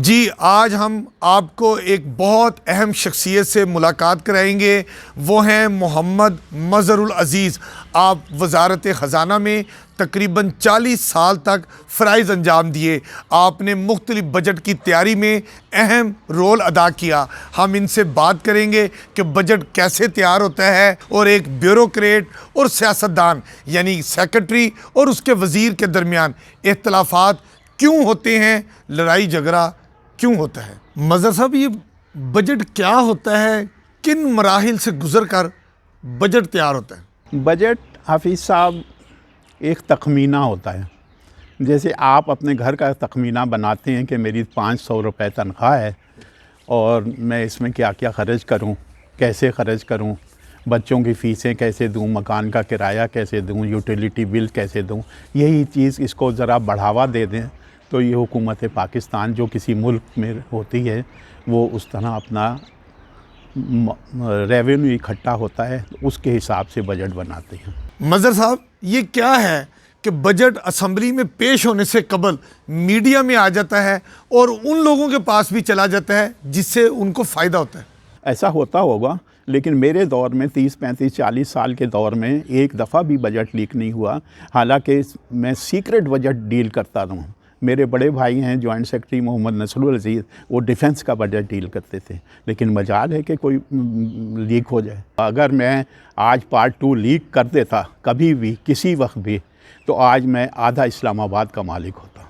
जी, आज हम आपको एक बहुत अहम शख्सियत से मुलाकात कराएंगे। वो हैं मोहम्मद मज़हरुल अज़ीज़। आप वज़ारत ख़ज़ाना में तकरीबन 40 साल तक फ़राइज़ अंजाम दिए। आपने मुख्तलिफ़ बजट की तैयारी में अहम रोल अदा किया। हम इनसे बात करेंगे कि बजट कैसे तैयार होता है और एक ब्यूरोक्रेट और सियासतदान यानी सेक्रेटरी और उसके वज़ीर के दरमियान इख्तलाफात क्यों होते हैं, लड़ाई झगड़ा क्यों होता है। मज़हर साहब, ये बजट क्या होता है, किन मराहिल से गुजर कर बजट तैयार होता है? बजट हाफिज़ साहब एक तखमीना होता है। जैसे आप अपने घर का तखमीना बनाते हैं कि मेरी 500 रुपये तनख्वाह है और मैं इसमें क्या क्या ख़र्च करूं, कैसे ख़र्च करूं, बच्चों की फ़ीसें कैसे दूं, मकान का किराया कैसे दूं, यूटिलिटी बिल कैसे दूं। यही चीज़ इसको ज़रा बढ़ावा दे दें तो ये हुकूमत पाकिस्तान जो किसी मुल्क में होती है वो उस तरह अपना रेवेन्यू इकट्ठा होता है, तो उसके हिसाब से बजट बनाते हैं। मज़हर साहब, ये क्या है कि बजट असम्बली में पेश होने से कबल मीडिया में आ जाता है और उन लोगों के पास भी चला जाता है जिससे उनको फ़ायदा होता है? ऐसा होता होगा, लेकिन मेरे दौर में 30, 35, 40 साल के दौर में एक दफ़ा भी बजट लीक नहीं हुआ। हालांकि मैं सीक्रेट बजट डील करता रहा हूँ। मेरे बड़े भाई हैं जॉइंट सेक्रेटरी मोहम्मद नसरुल अज़ीज़, वो डिफेंस का बजट डील करते थे, लेकिन मजाल है कि कोई लीक हो जाए। अगर मैं आज पार्ट 2 लीक कर देता कभी भी किसी वक्त भी, तो आज मैं आधा इस्लामाबाद का मालिक होता।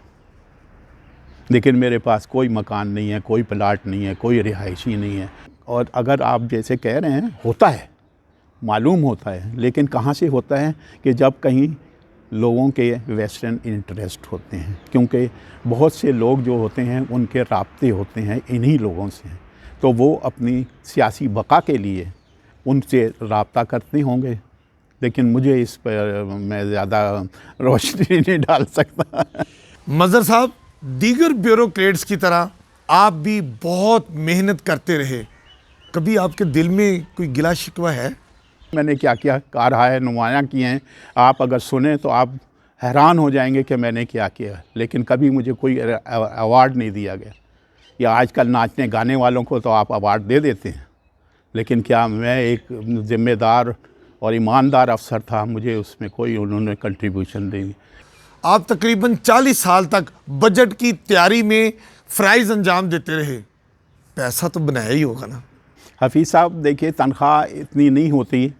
लेकिन मेरे पास कोई मकान नहीं है, कोई प्लाट नहीं है, कोई रिहायशी नहीं है। और अगर आप जैसे कह रहे हैं, होता है, मालूम होता है, लेकिन कहाँ से होता है कि जब कहीं लोगों के वेस्टर्न इंटरेस्ट होते हैं, क्योंकि बहुत से लोग जो होते हैं उनके राब्ते होते हैं इन्हीं लोगों से, तो वो अपनी सियासी बका के लिए उनसे राब्ता करते होंगे। लेकिन मुझे इस पर मैं ज़्यादा रोशनी नहीं डाल सकता। मज़हर साहब, दीगर ब्यूरोक्रेट्स की तरह आप भी बहुत मेहनत करते रहे, कभी आपके दिल में कोई गिला शिकवा है? मैंने क्या क्या कारहाय नुमायाँ किए हैं, आप अगर सुने तो आप हैरान हो जाएंगे कि मैंने क्या किया। लेकिन कभी मुझे कोई अवार्ड नहीं दिया गया। या आजकल नाचने गाने वालों को तो आप अवार्ड दे देते हैं, लेकिन क्या मैं एक ज़िम्मेदार और ईमानदार अफसर था, मुझे उसमें कोई उन्होंने कंट्रीब्यूशन नहीं दी। आप तकरीबन 40 साल तक बजट की तैयारी में फ़राइज़ अंजाम देते रहे, पैसा तो बनाया ही होगा ना? हफ़ीज़ साहब देखिए, तनख्वाह इतनी नहीं होती,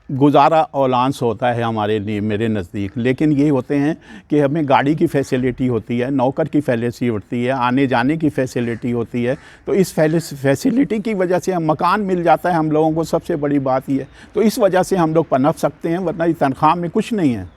गुजारा औलांस होता है हमारे लिए, मेरे नज़दीक। लेकिन ये होते हैं कि हमें गाड़ी की फ़ैसिलिटी होती है, नौकर की फैसिलिटी होती है, आने जाने की फ़ैसिलिटी होती है। तो इस फैसिलिटी की वजह से हम मकान मिल जाता है हम लोगों को, सबसे बड़ी बात ये है। तो इस वजह से हम लोग पनप सकते हैं, वरना तनख्वाह में कुछ नहीं है।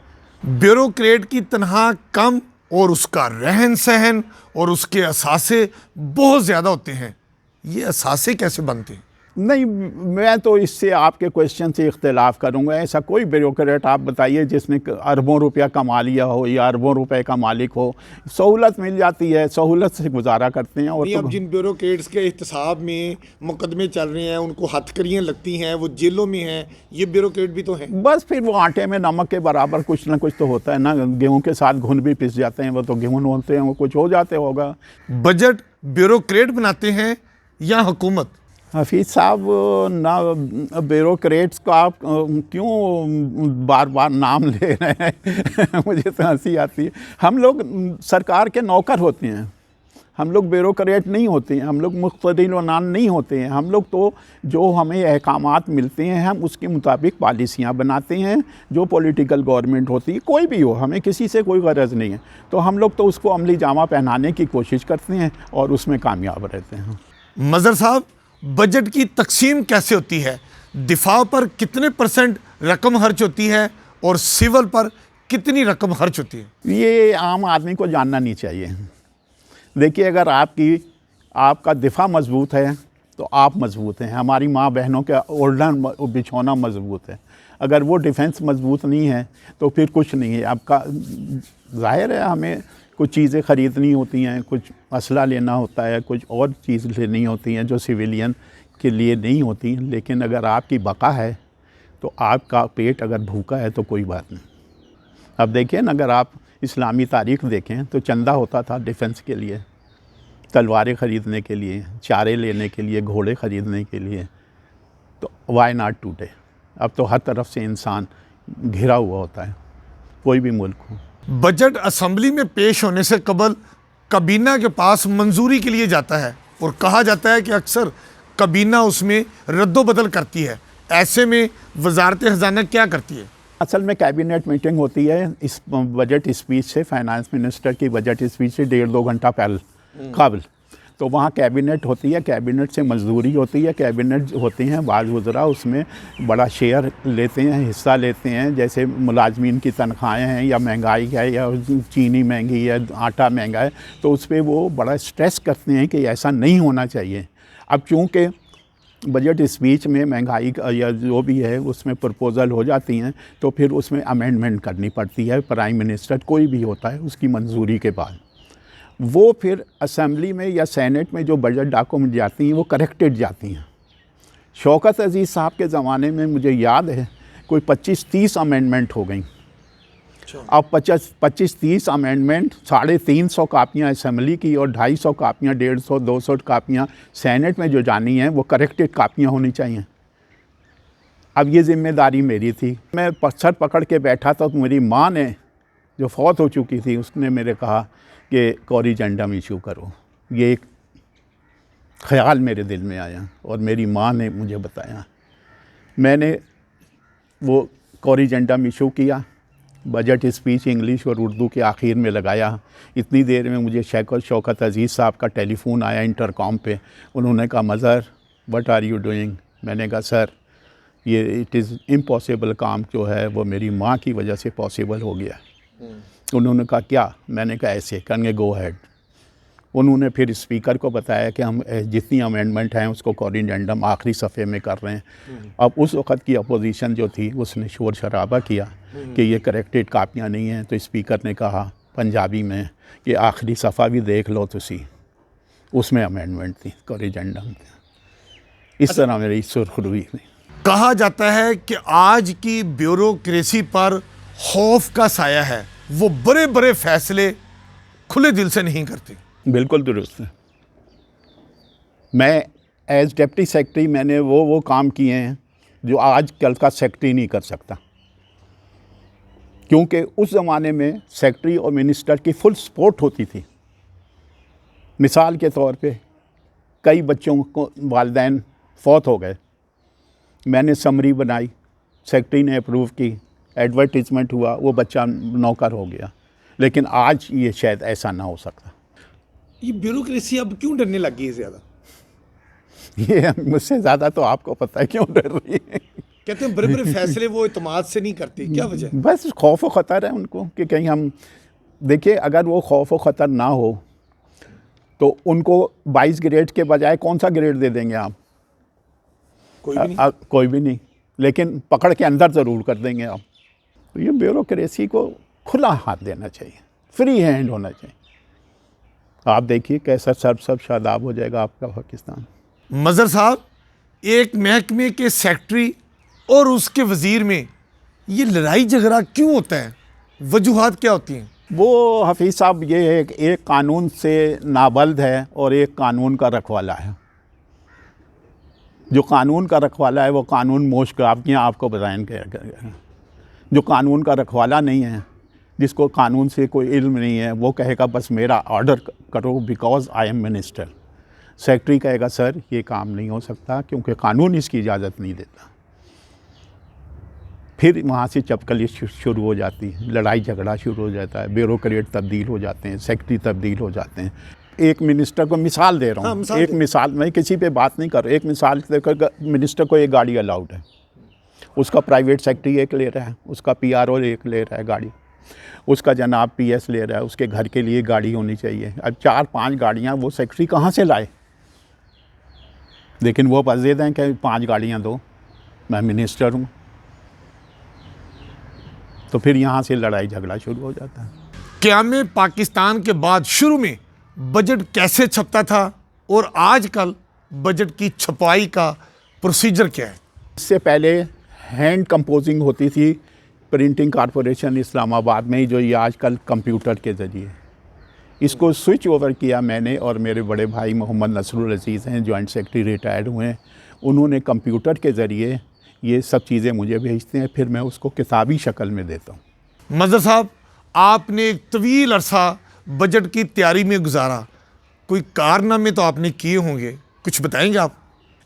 ब्यूरोक्रेट की तनख्वाह कम और उसका रहन सहन और उसके असासे बहुत ज़्यादा होते हैं। ये असासे कैसे बनते हैं? नहीं, मैं तो इससे आपके क्वेश्चन से इख्तिलाफ़ करूँगा। ऐसा कोई ब्यूरोक्रेट आप बताइए जिसने अरबों रुपया कमा लिया हो या अरबों रुपए का मालिक हो। सहूलत मिल जाती है, सहूलत से गुजारा करते हैं। और अब जिन ब्यूरोक्रेट्स के एहतसाब में मुकदमे चल रहे हैं, उनको हथकड़ियाँ लगती हैं, वो जेलों में हैं, ये ब्यूरोक्रेट भी तो हैं। बस फिर वो आटे में नमक के बराबर कुछ ना कुछ तो होता है ना। गेहूँ के साथ घुन भी पिस जाते हैं, वो तो गेहूँ होते हैं, वो कुछ हो जाते होगा। बजट ब्यूरोक्रेट बनाते हैं या हुकूमत? हफ़ीज़ साहब, ना ब्यूरोक्रेट्स का आप क्यों बार बार नाम ले रहे हैं? मुझे तो हंसी आती है। हम लोग सरकार के नौकर होते हैं, हम लोग ब्यूरोक्रेट नहीं होते हैं, हम लोग मुख्तदिर-उनान नहीं होते हैं। हम लोग तो जो हमें अहकामात मिलते हैं हम उसके मुताबिक पॉलिसियाँ बनाते हैं। जो पॉलिटिकल गवर्नमेंट होती है, कोई भी हो, हमें किसी से कोई ग़रज़ नहीं है, तो हम लोग तो उसको अमली जामा पहनाने की कोशिश करते हैं और उसमें कामयाब रहते हैं। मज़हर साहब, बजट की तकसीम कैसे होती है? दिफा पर कितने % रकम खर्च होती है और सिविल पर कितनी रकम खर्च होती है? ये आम आदमी को जानना नहीं चाहिए। देखिए, अगर आपका दिफा मजबूत है तो आप मजबूत हैं। हमारी माँ बहनों का ओढ़ना बिछौना मजबूत है। अगर वो डिफेंस मजबूत नहीं है तो फिर कुछ नहीं है आपका। ज़ाहिर है हमें कुछ चीज़ें ख़रीदनी होती हैं, कुछ असला लेना होता है, कुछ और चीज़ लेनी होती हैं जो सिविलियन के लिए नहीं होती। लेकिन अगर आपकी बका है तो आपका पेट अगर भूखा है तो कोई बात नहीं। अब देखिए ना, अगर आप इस्लामी तारीख़ देखें तो चंदा होता था डिफेंस के लिए, तलवारें ख़रीदने के लिए, चारे लेने के लिए, घोड़े ख़रीदने के लिए, तो वाई नॉट टूडे। अब तो हर तरफ से इंसान घिरा हुआ होता है, कोई भी मुल्क हो। बजट असेंबली में पेश होने से कबल काबीना के पास मंजूरी के लिए जाता है और कहा जाता है कि अक्सर काबीना उसमें रद्दोबदल करती है। ऐसे में वजारत ख़जाना क्या करती है? असल में कैबिनेट मीटिंग होती है इस बजट स्पीच से, फाइनेंस मिनिस्टर की बजट स्पीच से 1.5-2 घंटा पहले कबल, तो वहाँ कैबिनेट होती है, कैबिनेट से मंजूरी होती है, कैबिनेट होती हैं, बाज़ वज़रा उसमें बड़ा शेयर लेते हैं, हिस्सा लेते हैं। जैसे मुलाजमीन की तनख्वाहें हैं या महंगाई है या चीनी महंगी है, आटा महंगा है, तो उस पर वो बड़ा स्ट्रेस करते हैं कि ऐसा नहीं होना चाहिए। अब चूँकि बजट स्पीच में महंगाई का या जो भी है उसमें प्रपोज़ल हो जाती हैं, तो फिर उसमें अमेंडमेंट करनी पड़ती है। प्राइम मिनिस्टर कोई भी होता है उसकी मंजूरी के बाद वो फिर असेंबली में या सेनेट में जो बजट डॉक्यूमेंट जाती हैं वो करेक्टेड जाती हैं। शौकत अजीज़ साहब के ज़माने में मुझे याद है कोई 25-30 अमेंडमेंट हो गई। अब 25-30 अमेंडमेंट, 350 कापियाँ असेंबली की और 250 कापियाँ, 150-200 कापियाँ सेनेट में जो जानी हैं वो करेक्टेड कापियाँ होनी चाहिए। अब ये ज़िम्मेदारी मेरी थी। मैं सर पकड़ के बैठा था, तो मेरी माँ ने जो फौत हो चुकी थी उसने मेरे कहा कि कोरिजेंडम इशू करो। ये एक ख़्याल मेरे दिल में आया और मेरी माँ ने मुझे बताया। मैंने वो कोरिजेंडम इशू किया, बजट स्पीच इंग्लिश और उर्दू के आखिर में लगाया। इतनी देर में मुझे शौकत अजीज़ साहब का टेलीफोन आया इंटरकॉम पे। उन्होंने कहा Mazhar what are you doing? मैंने कहा सर ये इट इज़ इम्पॉसिबल काम जो है वो मेरी माँ की वजह से पॉसिबल हो गया। उन्होंने कहा क्या? मैंने कहा ऐसे, कहेंगे गो हैड। उन्होंने फिर स्पीकर को बताया कि हम जितनी अमेंडमेंट हैं उसको कोरिजेंडम आखिरी सफ़े में कर रहे हैं। अब उस वक़्त की अपोजिशन जो थी उसने शोर शराबा किया कि ये करेक्टेड कापियाँ नहीं हैं, तो स्पीकर ने कहा पंजाबी में कि आखिरी सफ़ा भी देख लो तुसी, उसमें अमेंडमेंट थी कोरिजेंडम। इस तरह मेरी सुर्खरुई थी। कहा जाता है कि आज की ब्यूरोक्रेसी पर खौफ का साया है, वो बड़े बड़े फैसले खुले दिल से नहीं करती। बिल्कुल दुरुस्त है। मैं एज डिप्टी सेक्रेटरी मैंने वो काम किए हैं जो आज कल का सेक्रेटरी नहीं कर सकता, क्योंकि उस ज़माने में सेक्रेटरी और मिनिस्टर की फुल सपोर्ट होती थी। मिसाल के तौर पे कई बच्चों को वालिदैन फौत हो गए, मैंने समरी बनाई, सेक्रेटरी ने अप्रूव की, एडवर्टीजमेंट हुआ, वो बच्चा नौकर हो गया। लेकिन आज ये शायद ऐसा ना हो सकता। ये ब्यूरोक्रेसी अब क्यों डरने लगी है ज़्यादा? ये मुझसे ज़्यादा तो आपको पता है क्यों डर रही है। कहते हैं बड़े बड़े फैसले वो इत्मीनान से नहीं करते, क्या वजह? बस खौफ व ख़तर है उनको कि कहीं हम देखिए, अगर वो खौफ व ख़तर ना हो तो उनको 22 ग्रेड के बजाय कौन सा ग्रेड दे देंगे आप? कोई भी नहीं। कोई भी नहीं, लेकिन पकड़ के अंदर ज़रूर कर देंगे आप। तो ये ब्यूरोक्रेसी को खुला हाथ देना चाहिए, फ्री हैंड होना चाहिए। आप देखिए कैसा सब शादाब हो जाएगा आपका पाकिस्तान। मज़र साहब, एक महकमे के सेक्रेटरी और उसके वज़ीर में ये लड़ाई झगड़ा क्यों होता है? वजूहात क्या होती हैं? वो हफीज़ साहब ये है कि एक कानून से नाबल्द है और एक कानून का रखवाला है। जो कानून का रखवाला है वो कानून मोश काफियाँ आपको बयान किया। जो कानून का रखवाला नहीं है, जिसको कानून से कोई इल्म नहीं है, वो कहेगा बस मेरा ऑर्डर करो because I am minister. Secretary कहेगा सर ये काम नहीं हो सकता क्योंकि कानून इसकी इजाज़त नहीं देता। फिर वहाँ से चपकली शुरू हो जाती है, लड़ाई झगड़ा शुरू हो जाता है, ब्यूरोक्रेट तब्दील हो जाते हैं, सेक्रेटरी तब्दील हो जाते हैं। एक मिनिस्टर को मिसाल दे रहा हूँ, एक मिसाल, मैं किसी पे बात नहीं कर रहा, एक मिसाल देकर मिनिस्टर को एक गाड़ी अलाउड है, उसका प्राइवेट सेक्रेटरी एक ले रहा है, उसका PRO एक ले रहा है गाड़ी, उसका जनाब PS ले रहा है, उसके घर के लिए गाड़ी होनी चाहिए। अब 4-5 गाड़ियाँ वो सेक्रेटरी कहाँ से लाए? लेकिन वो वज़ीद हैं कि 5 गाड़ियाँ दो, मैं मिनिस्टर हूँ। तो फिर यहाँ से लड़ाई झगड़ा शुरू हो जाता है। क़याम पाकिस्तान के बाद शुरू में बजट कैसे छपता था और आजकल बजट की छपाई का प्रोसीजर क्या है? इससे पहले हैंड कंपोजिंग होती थी प्रिंटिंग कॉरपोरेशन इस्लामाबाद में ही, जो ये आजकल कंप्यूटर के ज़रिए इसको स्विच ओवर किया मैंने और मेरे बड़े भाई मोहम्मद नसरुल अज़ीज़ हैं, जॉइंट सेक्रेटरी रिटायर्ड हुए हैं। उन्होंने कंप्यूटर के ज़रिए ये सब चीज़ें मुझे भेजते हैं, फिर मैं उसको किताबी शक्ल में देता हूँ। मज़हर साहब, आपने एक तवील अरसा बजट की तैयारी में गुजारा, कोई कारनामे तो आपने किए होंगे, कुछ बताएंगे आप?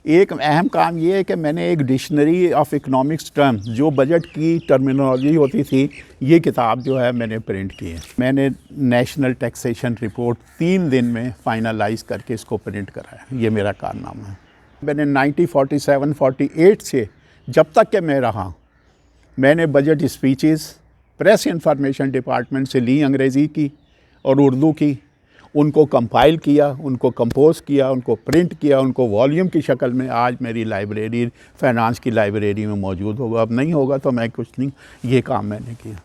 एक अहम काम ये है कि मैंने एक डिक्शनरी ऑफ इकोनॉमिक्स टर्म्स, जो बजट की टर्मिनोलॉजी होती थी, ये किताब जो है मैंने प्रिंट की है। मैंने नेशनल टैक्सेशन रिपोर्ट 3 दिन में फाइनलाइज करके इसको प्रिंट करा है। ये मेरा कारनामा है। मैंने 1947-48 से जब तक के मैं रहा, मैंने budget speeches press information department से ली, अंग्रेज़ी की और उर्दू की, उनको कंपाइल किया, उनको कंपोज किया, उनको प्रिंट किया, उनको वॉल्यूम की शक्ल में आज मेरी लाइब्रेरी, फाइनेंस की लाइब्रेरी में मौजूद होगा। अब नहीं होगा तो मैं कुछ नहीं, ये काम मैंने किया।